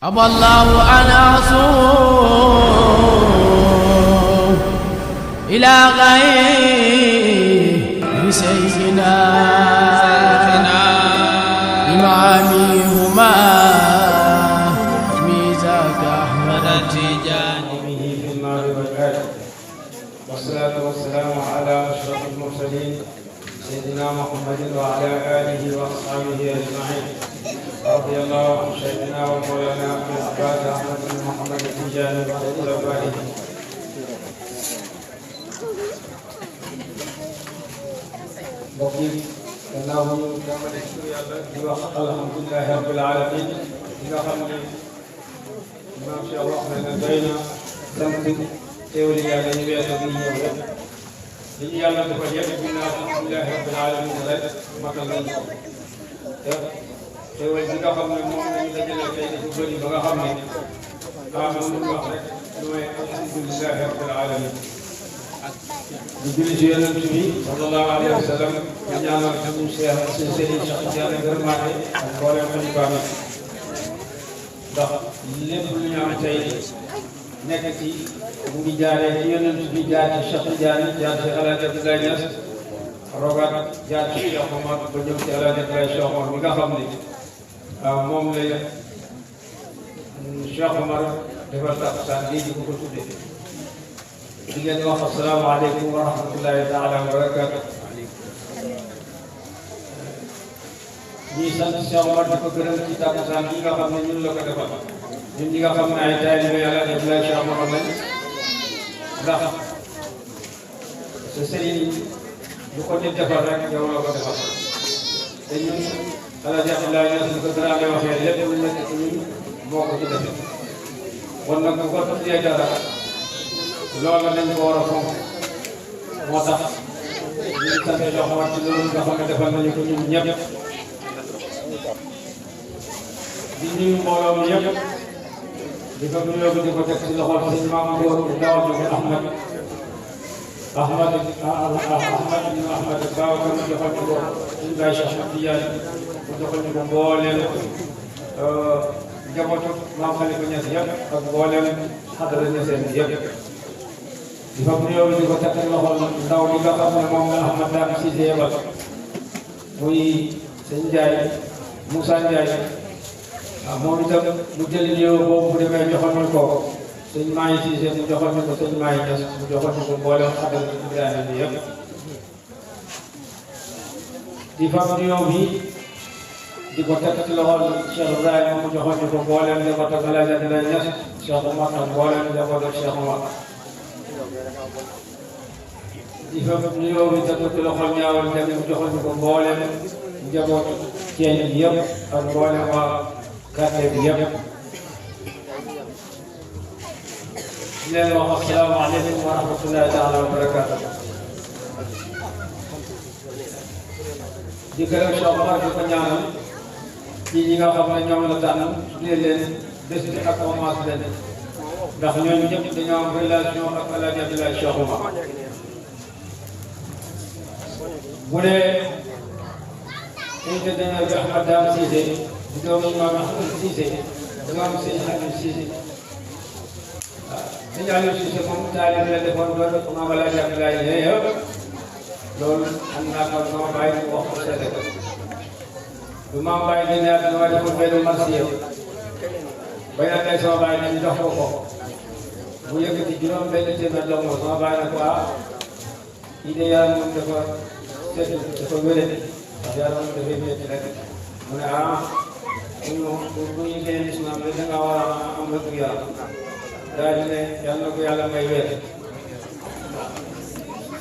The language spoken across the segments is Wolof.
أبى الله أن أصوم إلى غير سيدنا إمامهما ميزاك أحمد التجاني في النار والآل والصلاة والسلام على أشرف المرسلين سيدنا محمد وعلى آله وأصحابه أجمعين. رضي الله عن شيخنا ومولانا أبي العباس أحمد بن محمد التجاني وعن خلفائه. mbokk yi gannaaw ñu dama ci yàlla di wax alhamdulillahi rabbil alamin di nga xam ne maam Cheikh wax na ne doy na sant teewli yàlla ñu weesu bi ñëw rek li ñu yàlla dafa yëpp bi na alhamdulillahi rabbil alamin rek matal nañ ko te teewal bi nga xam ne moom lañu dajale tey dafa bëri ba nga xam ne man mun wax rek lu may alhamdulillahi rabbil alamin di julli ci yonent bi sallallahu alayhi wa sallam di ñaanal suñu Cheikh suñu sëriñ Cheikh Tidiane gërëmaate ak mboolem xalifaam yi ndax lépp lu ñu am tey nekk ci mu ngi jaaree ci yonent bi jaar ci Cheikh Tidiane jaar ci El Hadj Abdoulaye Niass rogaat jaar ci Cheikh Omar ba ñëw ci El Hadj Abdoulaye Cheikh Omar mi nga xam ne moom lay Cheikh Omar defal takkusaan gi di ko ko tuddee di ngeen wax asalaamaaleykum wa rahmatullahi taala wa barakaatu. ñuy sant Cheikh Omar di ko gërëm ci takkusaan gi nga xam ne ñun la ko defal ñun ñi nga xam ne ay taalibe yàlla def lay Cheikh Omar lañ ndax sa sëriñ lu ko nit defal rek yow la ko defal te ñun Alaaji Abdoulaye Niass ko Dramé waxee lépp lu nekk ci ñun moo ko ci defee kon nag bu ko tuddee dara loolu lañ ko war a fonk moo tax ñu ngi sant Cheikh Omar ci loolu nga xam ne defal nañu ko ñun ñëpp di nuyu mbooloo mi yëpp di ko nuyoo di ko teg ci loxol sëñ Maam Góor bu daaw bi Ahmad ibn Ahmad Baaw ko mu joxal ñu ko suñu baay Cheikh Ahmad Tidiane mu joxal ñu ko mbooleem njabootu Maam Khalifa Niass yëpp ak mbooleem xadara Niassène yëpp di fa nuyoo di ko teg ci loxol ndaw bi nga xam ne moom la Ahmad Dame Cissé yebal muy sëñ Ndiaye Moussa Ndiaye moom itam mu jël nuyoo boobu bu demee joxoon ñu ko sëñ Maay Cissé mu joxoon ñu ko sëñ Maay Niass mu joxoon ñu ko mboolem xadara Ibrahima bi yëpp di fa nuyoo bi di ko teg ci loxol Cheikh Ibrahima mu joxoon ñu ko mboolem njaboot ak El Hadj Abdoulaye Niass Cheikh Omar ak mboolem njaboot ak Cheikh Omar di fa nuyoo bi teg ci loxol ñaawal dem mu joxoon ñu ko mboolem njaboot Ceeñ bi yëpp ak mboolem waa quartier bi yëpp di leen wax asalaamaaleykum wa rahmatullahi taala wa barakaatu. di gërëm Cheikh Omar di ko ñaanal ci ñi nga xam ne ñoom la tànn tuddee leen bés bi ak hommage leen ndax ñooñu ñëpp dañoo am relation ak El Hadj Abdoulaye Cheikh Omar bu dee invité d'honneur bi Ahmad Dame Cissé di doomu Maam Ahmad Cissé dama am sëñ Aliou Cissé waaw sëñ Aliou Cissé moom taalibe la defoon doon Maam El Hadj Abdoulaye yëpp loolu am naa ko sama bàyyi mu wax ko seede ko du maam bàyyi di neex dama defoon benn marché ba yàlla tey sama bàyyi nañu jox ko ko bu yëkkati juróom benn téeméer jox ma sama bàyyi na ko kii de yàlla moom dafa seet dafa wéré ndax yàlla moom dafay métti rek mu ne bu ñu génnee islam rek da nga war a am rek yàlla daal di ne yàlla na ko yàlla may wér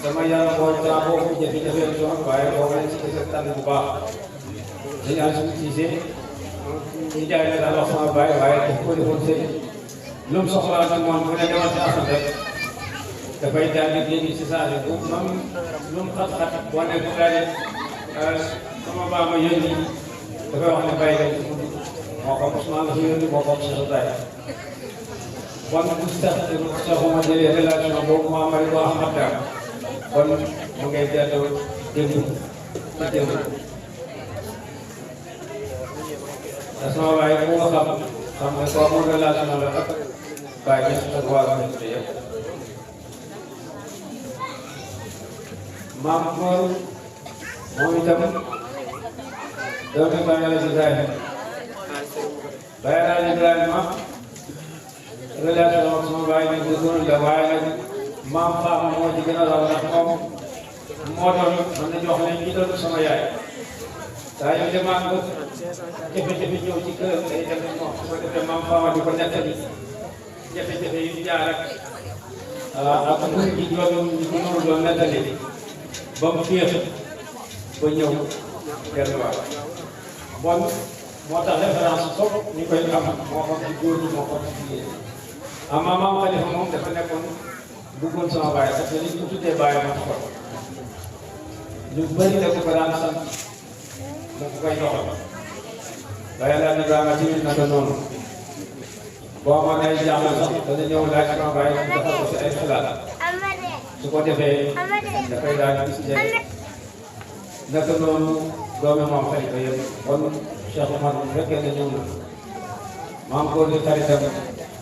sama yàlla boo taa boobu jafe-jafe doon waaye boobu lañ si gis tànn bu baax dañu ànd suñu Cissé ñu jaay la daal wax sama bàyyi waaye daf ko defoon sëñ lu mu soxlaa ci moom bu ne demal ci asam rek dafay daal di génn si saa si bu moom lu mu xat-xat wane bu daal sama baa ma yónni dafay wax ne bàyyi leen ci mujj moo ko Ousmane la fi yónni moo ko si sa taay kon bu sax ma jëlee relation boobu ma amari ko Ahmad Dame kon mu ngay delloo déglu ci déglu te sama waay bu nga xam xam nga soo amul relation la ak bàyyi ñëpp ak waa Medina yëpp maam Mor moom itam doomi Baye Alaaji Ibrahima Baye Alaaji Ibrahima relation ak sama baay nag dëggoon la waaye nag maam Faama moo ci gën a raw ndax moom moo doon mën nañu wax ne ñi doon sama yaay saa yu demaan ba jafe-jafe ñëw ci kër day dem moom su ko defee maam Faama di ko nettali jafe-jafe yu jaar ak nguur gi doon ñu ko mënul doon nettali ba mu féex ba ñëw delluwaat bon moo tax référence foog ñu koy am moo xam ci góor ñi moo xam ci jigéen maam Khalifa moom dafa nekkoon bëggoon sama baay parce que li ñu tuddee baay ma xol ñu bëri da ko ko daan sant mu ko koy doxal Baye Alaaji Ibrahima tamit naka noonu boo amoon ay jaaxle sax dana ñëw laaj sama baay mu defal ko si ay xalaat su ko defee dafay daal gis njëriñ naka noonu doomi maam Khalifa yëpp kon Cheikh Omar bu fekkee ne ñëw na maam góor gi xaritam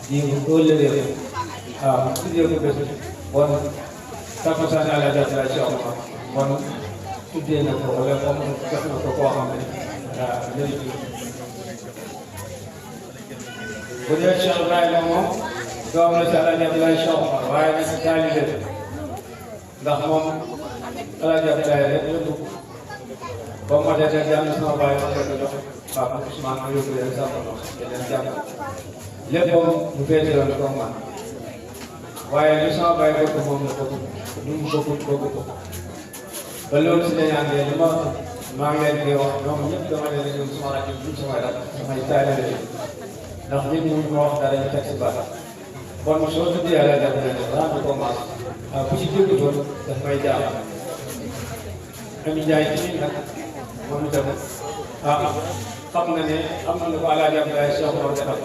di ëllëgee waaw tuddee ko bés bon sama sànni Alaaji Abdoulaye Cheikh Omar bon tuddee na ko wala comme jox na ko koo xam ne mérite bu dee Cheikh Ibrahima moom doom la ci Alaaji Abdoulaye Cheikh Omar waaye nag taalibe ndax moom Alaaji Abdoulaye rek yóbbu ba mu matee rek jàng sama baay ma ko jox Papa Ousmane ma yóbbu leen sax ma leen jàng léppam bu féeteeloon comme man waaye li sama baay bëgg moom la bëgg lu mu bëgg ko ba loolu si la ñaanee li maa ngi leen di wax ñoom ñëpp dama leen ñoom sama rajo bi sama rajo samay taalibe la ndax nit ñi ma wax dara ñu teg si baat bon soo tuddee yàlla def na ne rendre commence ku ci jógutoon daf may jaaxal Ami Njaay ci nag moom itam xam nga ne am na lu ko Alaaji Abdoulaye Cheikh Omar defal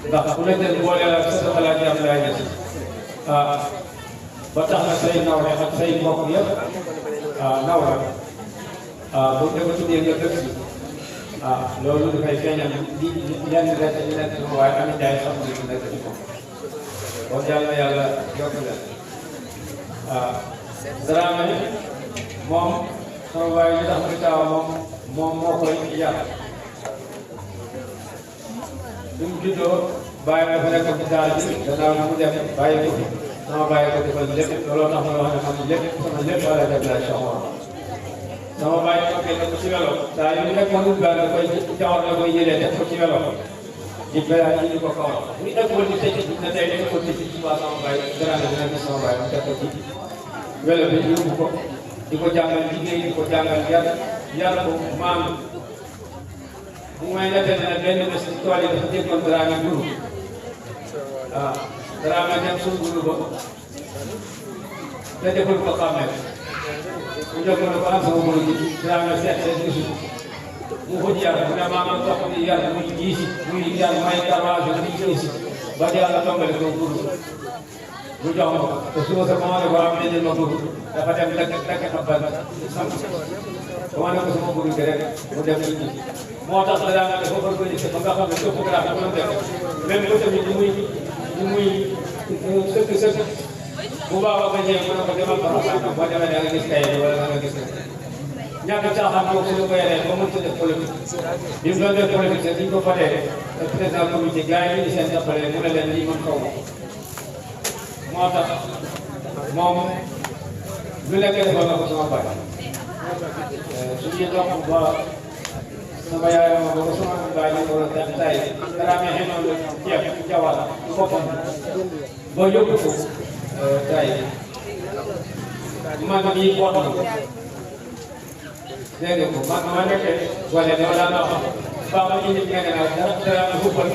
ndax bu la jël boole la sa Alaaji Abdoulaye Niass ba tax na say nawle ak say mbokk yëpp naw la bu dee ko tuddee yëpp dëkk si loolu dafay feeñal li lenn rek ñu nekk sama waaye Ami Njaay xam nga lu nekk ci moom kon yàlla yàlla yokk leen Dramé moom sama waay li tax mu taaw moom moo koy yar bi mu juddoo bàyyi dafa nekk ci daal bi gannaaw mu dem bàyyi ko sama bàyyi ko defal lépp looloo tax ma wax ne man lépp sama lépp wala Abdoulaye Cheikh Omar sama bàyyi ko ko ci welo saa yu nekkoon nit ba da koy jawar la koy jëlee def ko ci welo di béyaat yi di ko kawal bu ñu nekkoon di tëj ne tey dañu ko tëj ci subaa sama bàyyi dara dina gis sama bàyyi mu teg ko ci welo bi yóbbu ko di ko jàngal liggéey di ko jàngal yar ko maam bu may nekkee ne benn bés ci tool yi dafa déggoon Dramé guru Dramé dem suñu guru ba te deful ko xàmmee mu jox ko ne ko am sama guru gi Dramé seet gisul mu ko yar mu ne maam topp di yar muy giisi muy yar may garage muy giisi ba yàlla tombale ko guru mu jox ma ko te suba sa commandé ko am nañu ma guru dafa dem lekk ab ban sam commandé ko sama guru gi rek mu dem ci moo tax la daa nga dafa organisé ba nga xam ne topographie bu la def même bu tamit ñu muy sëkk bu baax a bañee mën na ko demal ba xam boo demee da nga gis kay bi wala da nga gis ñàkk caaxaan boobu suñu ko yoree ba mënut a def politique bi mu doon def politique sax ñu ko fatee président comité gars yi ñu seen jàppale mu ne leen lii mën kaw moo tax moom lu nekk defal na ko sama baay suñuy dox ba sama yaay ma ko sama baay ñu ko def tay Dramé xëy na ceeb jawal boppam ba yóbbu ko tay man mii boot na ko dégg nga ko ma nekkee wala dama daan wax baax ma indi ngeen naa Dramé football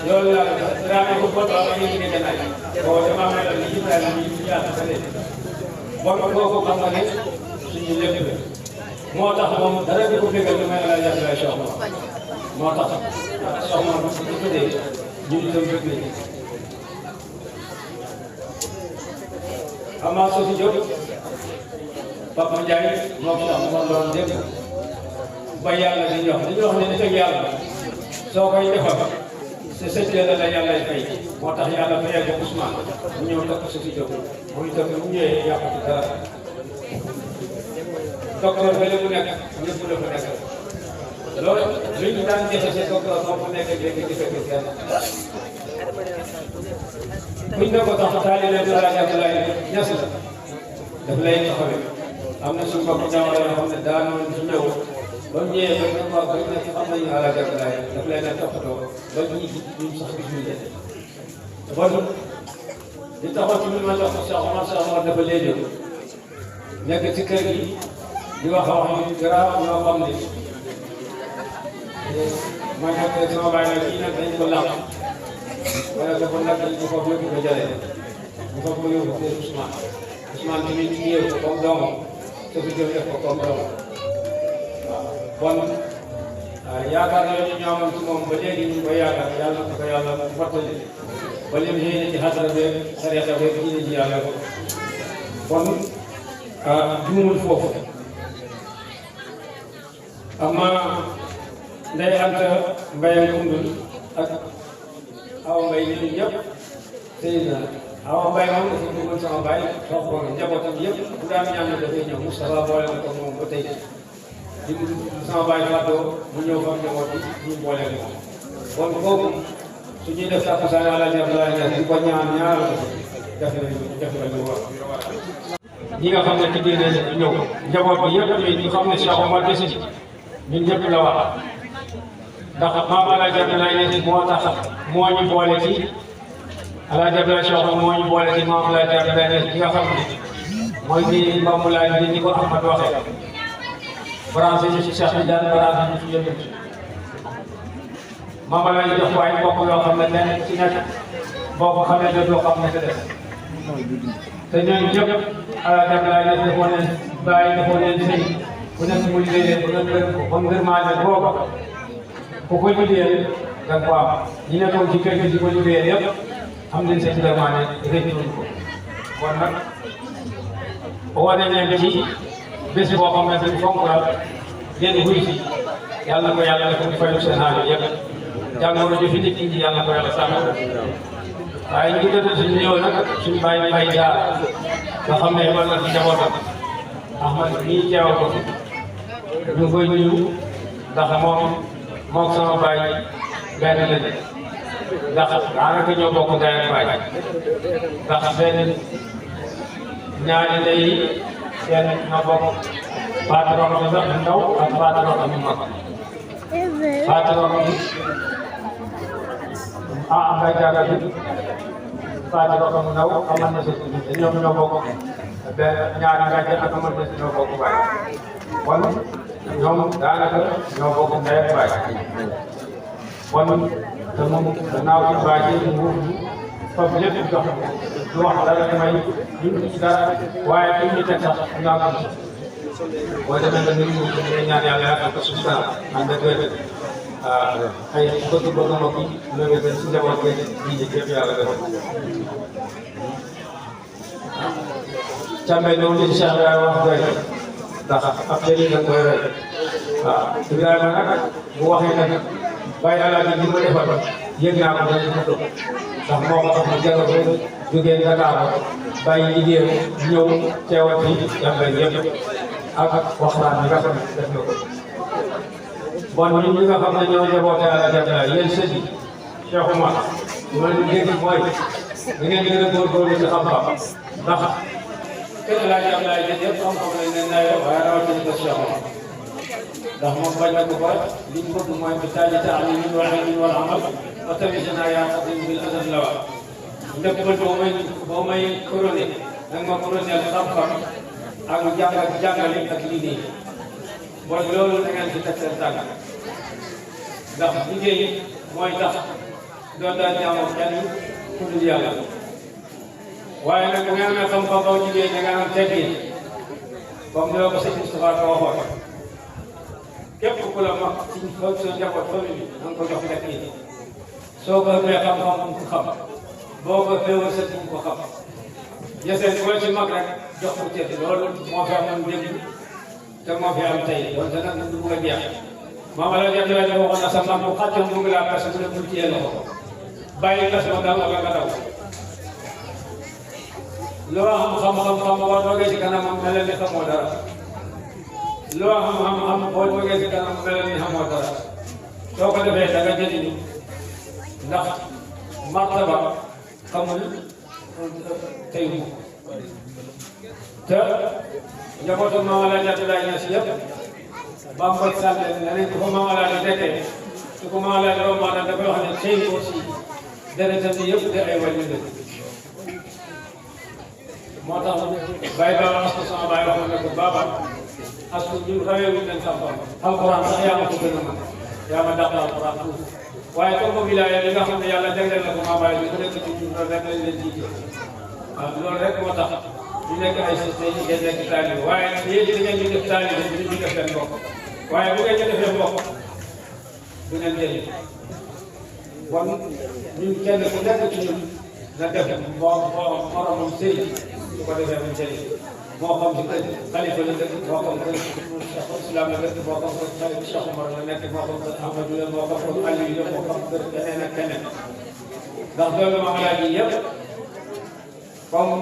loolu laa Dramé football baax ma indi ngeen naa boo dama mel ni ci daal ni yaatu sa leen bon kooku xam nga ne suñu lépp la moo tax moom dara di ko bégal lu may Alaaji Abdoulaye Cheikh Omar moo tax Cheikh Omar bu ñu tuddee ñu itam bëgg nañu Ama Sofi Diop Papa Ndiaye moom sax mu doon dégg ba yàlla di wax ne nit ak yàlla soo koy defal te sëñ la yàlla fay moo tax yàlla fayal ko Ousmane mu ñëw topp sa si jóg muy topp mu ñëwee yàqatu dara docteur ba mu nekk ñëpp la ko nekk loolu li ñu daan jaxase docteur moo ko nekk léegi di fekk kenn buñ ne ko tax taalibe Alaaji Abdoulaye Niass la daf lay taxawee am na suñu mbokku ñaawal yoo xam ne daanoon su ñëw ba mu ñëwee ba ñu wax ba ñu nekk xam nañu Alaaji Abdoulaye daf lay leen toppatoo ba ñu sax gis ñu leen bon li taxaw ci li ma jox Cheikh Omar dafa léegi nekk ci kër gi di wax yu garaaw yoo xam ne mooy nag sama baay nag kii nag dañ ko làq wala dafa nag dañ ko foofu yóbbu ko jëlee ñu foofu ko yóbbu ko Ousmane tamit ñu yéew ko comme doomam te fi jëm def ko comme doomam waaw bon yaakaar yooyu ñu amoon ci moom ba léegi ñu koy yaakaar yàlla na ko yàlla mottali ba lim yéene ci xasara beeg sariya beeg diine ji yàlla ko bon juumul foofu amma Ndeye Anta Mbaye Koundoul ak Awa Mbaye nit ñi ñëpp tey na Awa Mbaye moom dafa bëggoon sama baay wax ko njabootam yëpp bu daan ñaan dafay ñëw Moustapha boole na ko moom ba tey di sama baay fàttoo mu ñëw fa njaboot bi ñu boole ko bon kooku su ñuy def takkusaan Alaaji Abdoulaye Niass di ko ñaanal ko def nañu wax ñi nga xam ne ci biir ñëw njaboot bi yëpp ñu xam ne Cheikh Omar desi ñun ñëpp la wax ndax maam Alaaji Abdoulaye Niass moo tax moo ñu boole ci Alaaji Abdoulaye Cheikh moo ñu boole ci maam Alaaji Abdoulaye Niass ki nga xam ne mooy ni Mbamboulaye bi ni ko Ahmad waxee branché ñu ci Cheikh Tidiane branché ñu ci yëpp maam Alaaji jox ko ay mbokk yoo xam ne lenn ci nekk boo ko xamee doo xam ne te des te ñooñu ñëpp Alaaji Abdoulaye Niass dafa leen bàyyi dafa leen sëñ ku nekk mu liggéey leen ba ngërmaane booba ku ko liggéeyal da nga ko am ñi nekkoon ci kër gi di ko liggéeyal yëpp am nañ seen ngërmaane rëccuñ ko kon nag wane nañ ci bés boo xam ne dañ fonk la ngeen wuy si yàlla na ko yàlla def ñu fayal seen aajo yëpp jàngoro ji fi nit ñi yàlla na ko yàlla sàmm waaye ñu ngi dëgg suñu ñëw nag suñu bàyyi bay jaar nga xam ne wala ci njabootam Ahmad ñii teewal ko ñu koy nuyu ndax moom sama baay benn lañu ndax daanaka ñoo bokk ndey ak baay ndax benn ñaari ndey yi kenn ñoo bokk Fatou Roxo bi ndaw ak Fatou Roxo bi mag Fatou Roxo bi Mbaye Diaga bi Fatou Roxo bi ndaw amal na si ñoom ñoo bokk benn ñaari ngàncax ak amal na si ñoo bokk baay kon ñoom daanaka ñoo bokk ndey ak baay kon te moom gannaaw ci baay yi mu foofu lépp jox du wax dara damay ñu ci dara waaye fi ñu teg sax ñoo am boo demee nga nuyu ñu ñaan yàlla yàqal ko suuf saa ànd ak wér ay bëgg mbokk yi loolu dañ si njaboot bi ji yëpp yàlla defal càmbay noonu li Cheikh Ibrahima wax doy ndax ab jëriñ la koy rey waaw Ibrahima nag bu waxee nag bàyyi alaaji li ma defal yëg naa ko dañu ko dugg ndax moo ko tax mu jàng ba jógee Dakar bàyyi liggéeyam ñëw teewal ci jàmbay yëpp ak waxtaan bi nga xam ne def na ko bon ñun ñi nga xam ne ñoo njaboote Alaaji Abdoulaye yéen sëñ yi Cheikh Oumar li ma leen dégg mooy da ngeen gën a góorgóorlu ci xam-xam ndax kër Alaaji Abdoulaye jën yëpp xam-xam lañ leen nayoo waaye rawatina ko Cheikh Oumar ndax moom bañ na ko ba li ñu bëgg mooy bi taali ta'limin wa ilmin wal amal wa tawisana yaa qadim bil azal la wax ndëkk ba boo may couronné da nga ma couronné xam-xam ak jàngale ak liggéey bon loolu da ngeen ci teg seen tànk ndax liggéey mooy tax doon daal jaamoo kenn ku dul yàlla waaye nag bu ngeen amee xam-xam boo liggéey da ngeen am teggin comme loo ko sëñ Moustapha ko waxoon képp ku la mag ci sa njaboot famille bi na nga ko jox teggin soo ko ëppee xam-xam mu ko xam boo ko féewal sa mu ko xam yeseen boo ci mag rek jox ko cër loolu moo fi amoon dégg te moo fi am tey donte nag du bugg a jeex maam Alaaji Abdoulaye waxoon na sa mag bu xàccoon bëgg laa parce que mu téye loxo bàyyi gas ma dal wala nga daw loo xam-xam boo toogee ci kanam mel ni xamoo dara loo xam boo toogee ci kanam mel ni xamoo dara soo ko defee da nga jëriñu ndax martaba xamul tey mu te njabootu Maam Alaaji Abdoulaye Niass yëpp Bamba sànni nañ ko fa Maam Alaaji nekkee su ko Maam Alaaji romb dafay wax ne tey ko si deretam bi yëpp de ay wàllu dëkk moo tax bàyyi ba as ko sama bàyyi waxoon ne ko Baba as ko ñun rawee wuñ leen sax alquran sax yaa ma ko gën a mën yaa ma dàq alquran tuuti waaye comme wilaaya li nga xam ne yàlla jagleel na ko Maam Baye bi ku nekk ci ñun loolu rek lañ leen jiite waaw loolu rek moo tax ñu nekk ay système yi ngeen nekk taalibe waaye nag yéen da ngeen di def taalibe bi ñu def leen mbokk waaye bu ngeen ñu defee mbokk du ngeen jëriñ bon ñun kenn ku nekk ci ñun na def moromam sëy su ko defee mu jëriñ moo xam si kër xalifa la dëkk moo xam kër Cheikh Islam la dëkk moo xam kër xalifa Cheikh Omar la nekk moo xam kër Amadou la moo xam kër Aliou la moo xam kër keneen ak keneen ndax loolu Maam Alaaji yëpp comme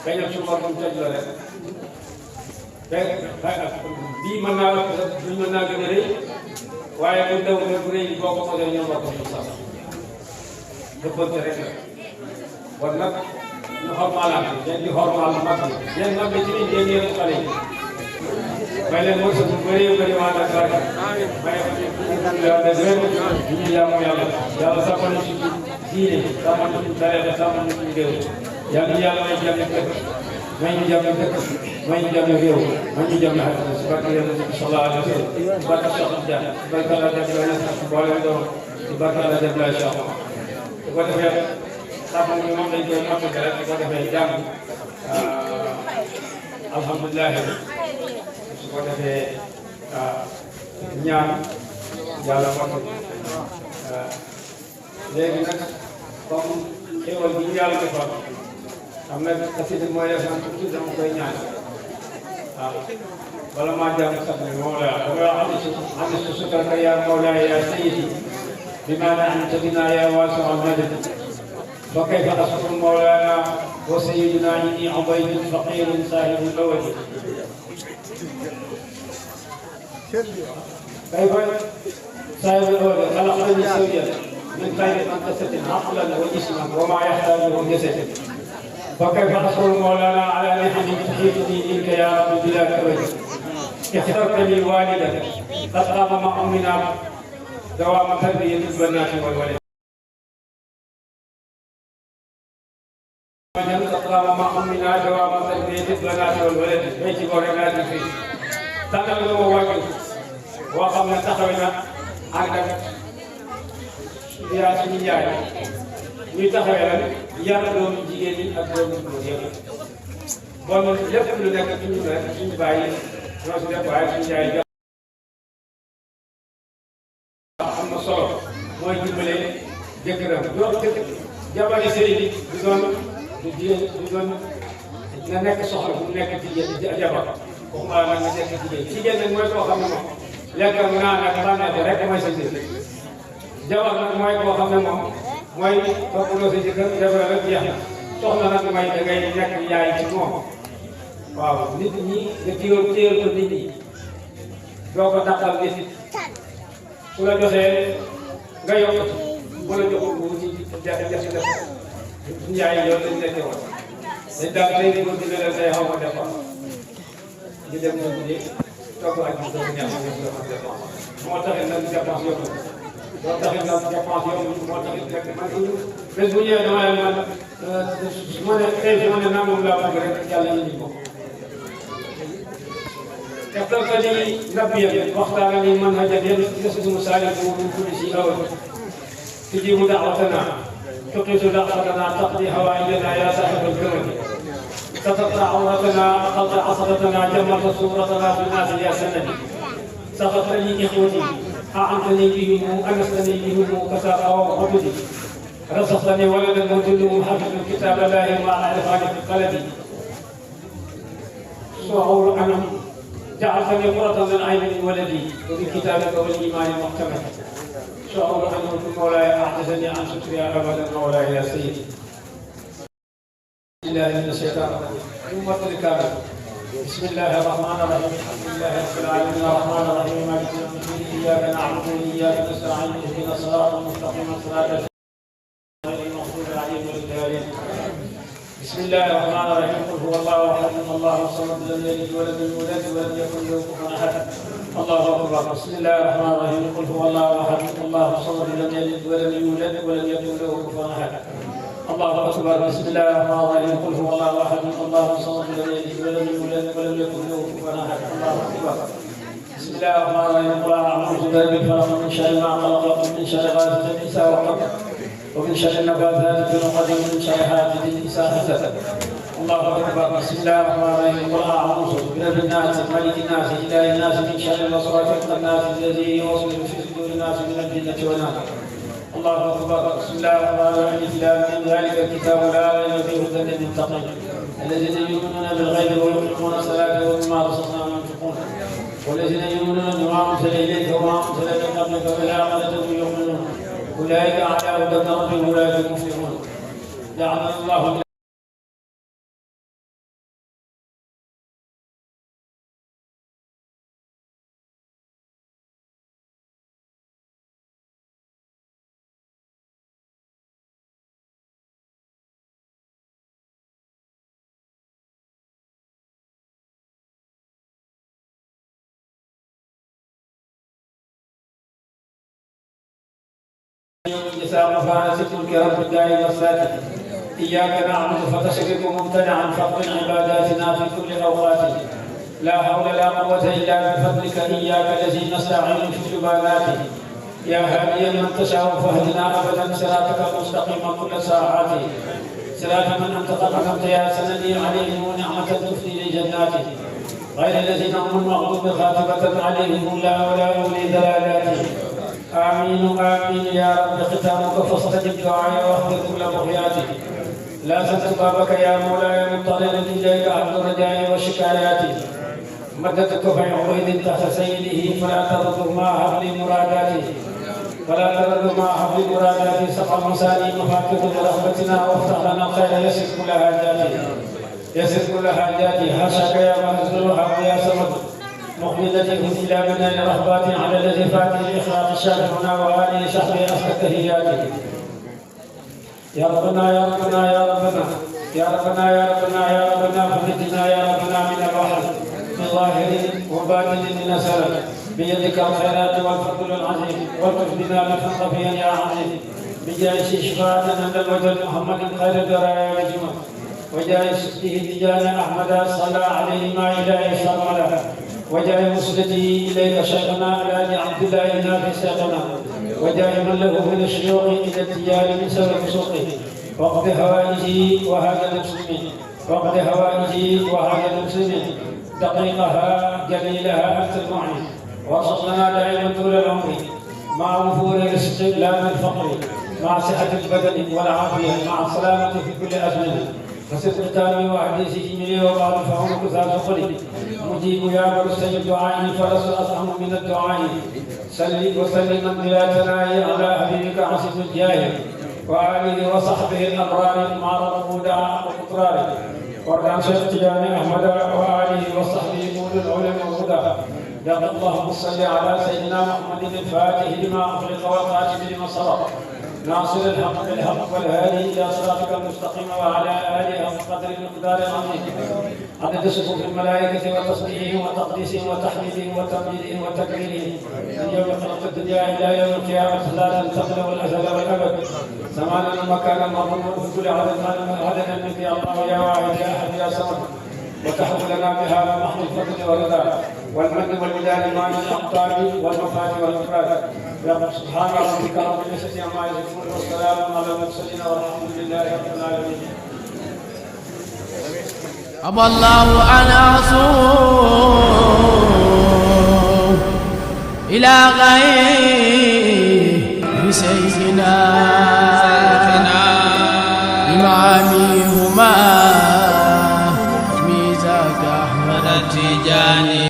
kañam su ma ko tëj la rek bii mën naa mën naa gën a rëy waaye bu ndaw bu rëy boo ko mosee ñëw ba ko mu sax dëppante rek la kon nag ñu xormaal ngeen di xormaal mag bi yéen mag bi ci biir ngeen yéen xale yi may leen mos a bu bëree bëri waa nag barke may yàlla gërëm ñu jaamu yàlla sàmmal ñu ci diine sàmmal ñu ci tariixa sàmmal ñu ci réew yàlla may jàmm dëkk may ñu jàmm dëkk may ñu jàmm réew may ñu jàmm àdduna si barke yonent bi sallallahu alayhi wa sallam si barke Cheikh Tidiane si barke El Hadj Abdoulaye Niass boole doom si barke El Hadj Abdoulaye Cheikh su ko defee sàmm bi moom dañ koy mottali rek su ko defee jàmm alhamdulilah su ko defee ñaan yàlla mottali léegi nag comme xéwal bi ñu yàlla defal am na xasida mooy def naan tuuti dama koy ñaan waaw bala maa jàng sax ne Mawla dama wax am na sukarka yaa Mawla yaa Sayyidi bi maanaam anta binaa yaa waasi'al madad fa kayfa askur Mawlana wa sayyidina inni abaydun faqirun saahibul awadi kayfa saahibul awadi xalaqtani sawjan min xayri mantasatin aqlan wa jisman wa maa yaxtaajuhu jasadi فكيف أشكر مولانا على نعم تحيطني منك يا رب بلا كبد اخترت لي والدا قد قام مع أمنا دوام تربية البنات والولد قد قام مع أمنا دوام تربية البنات والولد بيت ورنات فيه تنقل ووجه وقم تخوينا عندك يا سيدي ñuy taxawee lan yar doomu jigéen ñi ak doomu góor yëpp bon lépp lu nekk suñu rek suñu bàyyi ñoo si def waaye suñu yaay am na solo mooy dimbale jëkkëram yoo jabari sëy bi du doon du jigéen du doon nga nekk soxla bu nekk jigéen jabar waxuma la nga nekk jigéen nag mooy koo xam ne moom lekkam naan ak bànneex rek mooy sa jël jabar nag mooy koo xam ne moom mooy toppatoo sa jëkkër defal rek jeex na soxna nag mooy da ngay nekk yaay ci moom waaw nit ñi nga téyal ko nit ñi doo ko dàqal nit su la joxee nga yokk bu la joxul bu ci jafe-jafe def suñu yaay yow lañ nekkee woon dañ daal tey di ko digalee say xaw ma def ñu dem na guddi togg ak ñu doon ñaax moo taxit nag dépense yokku loolu taxit nag dépense yokku moo taxit rek man bés bu ñëwee dama leen man su ma ne tey fi ma ne nangam laa bëgg rek yàlla indi ko اخترتني نبيا واختارني منهجا يسلم سالك من كل شيء اول تجيب دعوتنا تقيس دعوتنا تقضي حوائجنا يا صاحب الكرم ستقطع عورتنا قطع عصبتنا جمرت صورتنا في الناس يا سندي سقطني اخوتي اعنتني بهم انستني بهم كساقا وعبدي رزقتني ولدا وجلهم حفظ الكتاب الله مع عرفان في قلبي شعور انهم جعلتني قرة من عين ولدي وبكتابك والإيمان محكمة شعور أن مولاي أعجزني عن شكرها أبدا مولاي يا سيدي. الله من الشيطان الرجيم كامل. بسم الله الرحمن الرحيم. الحمد لله رب العالمين الرحمن الرحيم مالك يوم الدين إياك نعبد وإياك نستعين اهدنا الصراط المستقيم صراط غير المغضوب عليهم ولا الضالين. بسم الله الرحمن الرحيم. قل هو الله أحد الله الصمد لم يلد ولم يولد ولم يكن له كفوا أحد. الله أكبر. بسم الله الرحمن الرحيم. قل هو الله أحد الله الصمد لم يلد ولم يولد ولم يكن له كفوا أحد. الله أكبر. بسم الله الرحمن الرحيم. قل هو الله أحد الله الصمد لم يلد ولم يولد ولم يكن له كفوا أحد. الله أكبر. بسم الله الرحمن الرحيم. قل أعوذ برب الفلق من شر ما خلق ومن شر غاسق إذا وقب ومن شر النفاثات في العقد ومن شر حاسد إذا حسد. الله أكبر. بسم الله الرحمن الرحيم. قل أعوذ برب الناس ملك الناس إله الناس من شر الوسواس الخناس الذي يوسوس في صدور الناس من الجنة والناس. الله أكبر. بسم الله الرحمن الرحيم. من ذلك الكتاب لا ريب فيه هدى للمتقين الذين يؤمنون بالغيب ويقيمون الصلاة ومما رزقناهم ينفقون والذين يؤمنون بما أنزل إليك وما أنزل من قبلك وبالآخرة هم يؤمنون أولئك على هدى من ربهم أولئك المفلحون. لعن الله جزاء مفانسة كرب الداعي والساكت. إياك نعبد فتشرك ممتنعا فاقض عباداتنا في كل أوقات. لا حول لا قوة إلا بفضلك إياك الذي نستعين في جبالاتك. يا هاديا من تشاء فاهدنا أبدا صراطك المستقيم كل ساعاته. صراط من أنت قد حكمت يا سندي عليهم ونعمة تفدي لجناته غير الذين هم المغضوب خاتمة عليهم لا ولا أولي ضلالاته. آمين آمين يا رب. ختامك فاستجب دعائي واهد كل بغياتي. لا تترك بابك يا مولاي مضطرا إليك عبد رجائي وشكاياتي. مددك فيعوذ تحت سيده فلا ترد ما حبل مراداتي فلا ترد ما حبل مراداتي. سقى مساني مفاتيح برحمتنا وافتح لنا الخير يسر كل حاجاتي يسر كل حاجاتي. حاشاك يا مهزول حق يا صمد مقبلتكم إلى بناء رهبات على الذي فاته الإخلاق الشافعنا وآله شحبه أسكت تهياته. يا ربنا يا ربنا يا ربنا يا ربنا يا ربنا يا ربنا فنجنا يا ربنا من البحر من ظاهر وباطن من سلف بيدك الخيرات والفضل العظيم والطف بنا بالفضل فيها يا عظيم. بجاه شفاعة عند الوجه محمد خير البرايا وجمع وجاه سكته تجاه أحمد صلى عليه ما إلهي شرمله وجاه مسجده إليك شيخنا الحاج عبد الله النافي شيخنا وجاه من له من الشيوخ إلى التجار من سبب سوقه وقضي هوائجه وهذا المسلمين وقضي هوائجه وهذا المسلمين دقيقها جليلها أنت المعين وارزقنا دائما طول العمر مع وفور الرزق لا من الفقر مع صحة البدن والعافية مع السلامة في كل أزمنة. فسر كتابي وحديثه مني وبعد فهمك ذات فقري مجيب يا مرسل دعائي فلست أطعم من الدعاء. سل وسلم بلا تناهي على حبيبك عصم الجاه وآله وصحبه الأبرار مع الرموداء والقطرار وارحم شيخ تجاني أحمد وآله وصحبه مولى العلم والهدى. يا اللهم صل على سيدنا محمد الفاتح لما أخلق والخاتم لما سبق ناصر الحق بالحق والهادي الى صراطك المستقيم وعلى اله حق قدر المقدار العظيم. عدد صفوف الملائكه وتصديقهم وتقديسهم وتحميدهم وتمجيدهم وتكريمهم من يوم خلق الدنيا الى يوم القيامه لا تنتقل والازل والابد. زمانا مكانا مضمون في كل عدد منك يا الله يا واحد يا احد يا صمد. وتحب لنا بها محض الفضل والرضا والمن والوداد مع الاقطاب والمفاتيح والافراد. سبحان ربك رب العزة عما يصفون والسلام على المرسلين والحمد لله رب العالمين. أبى الله أن أصوم إلى غير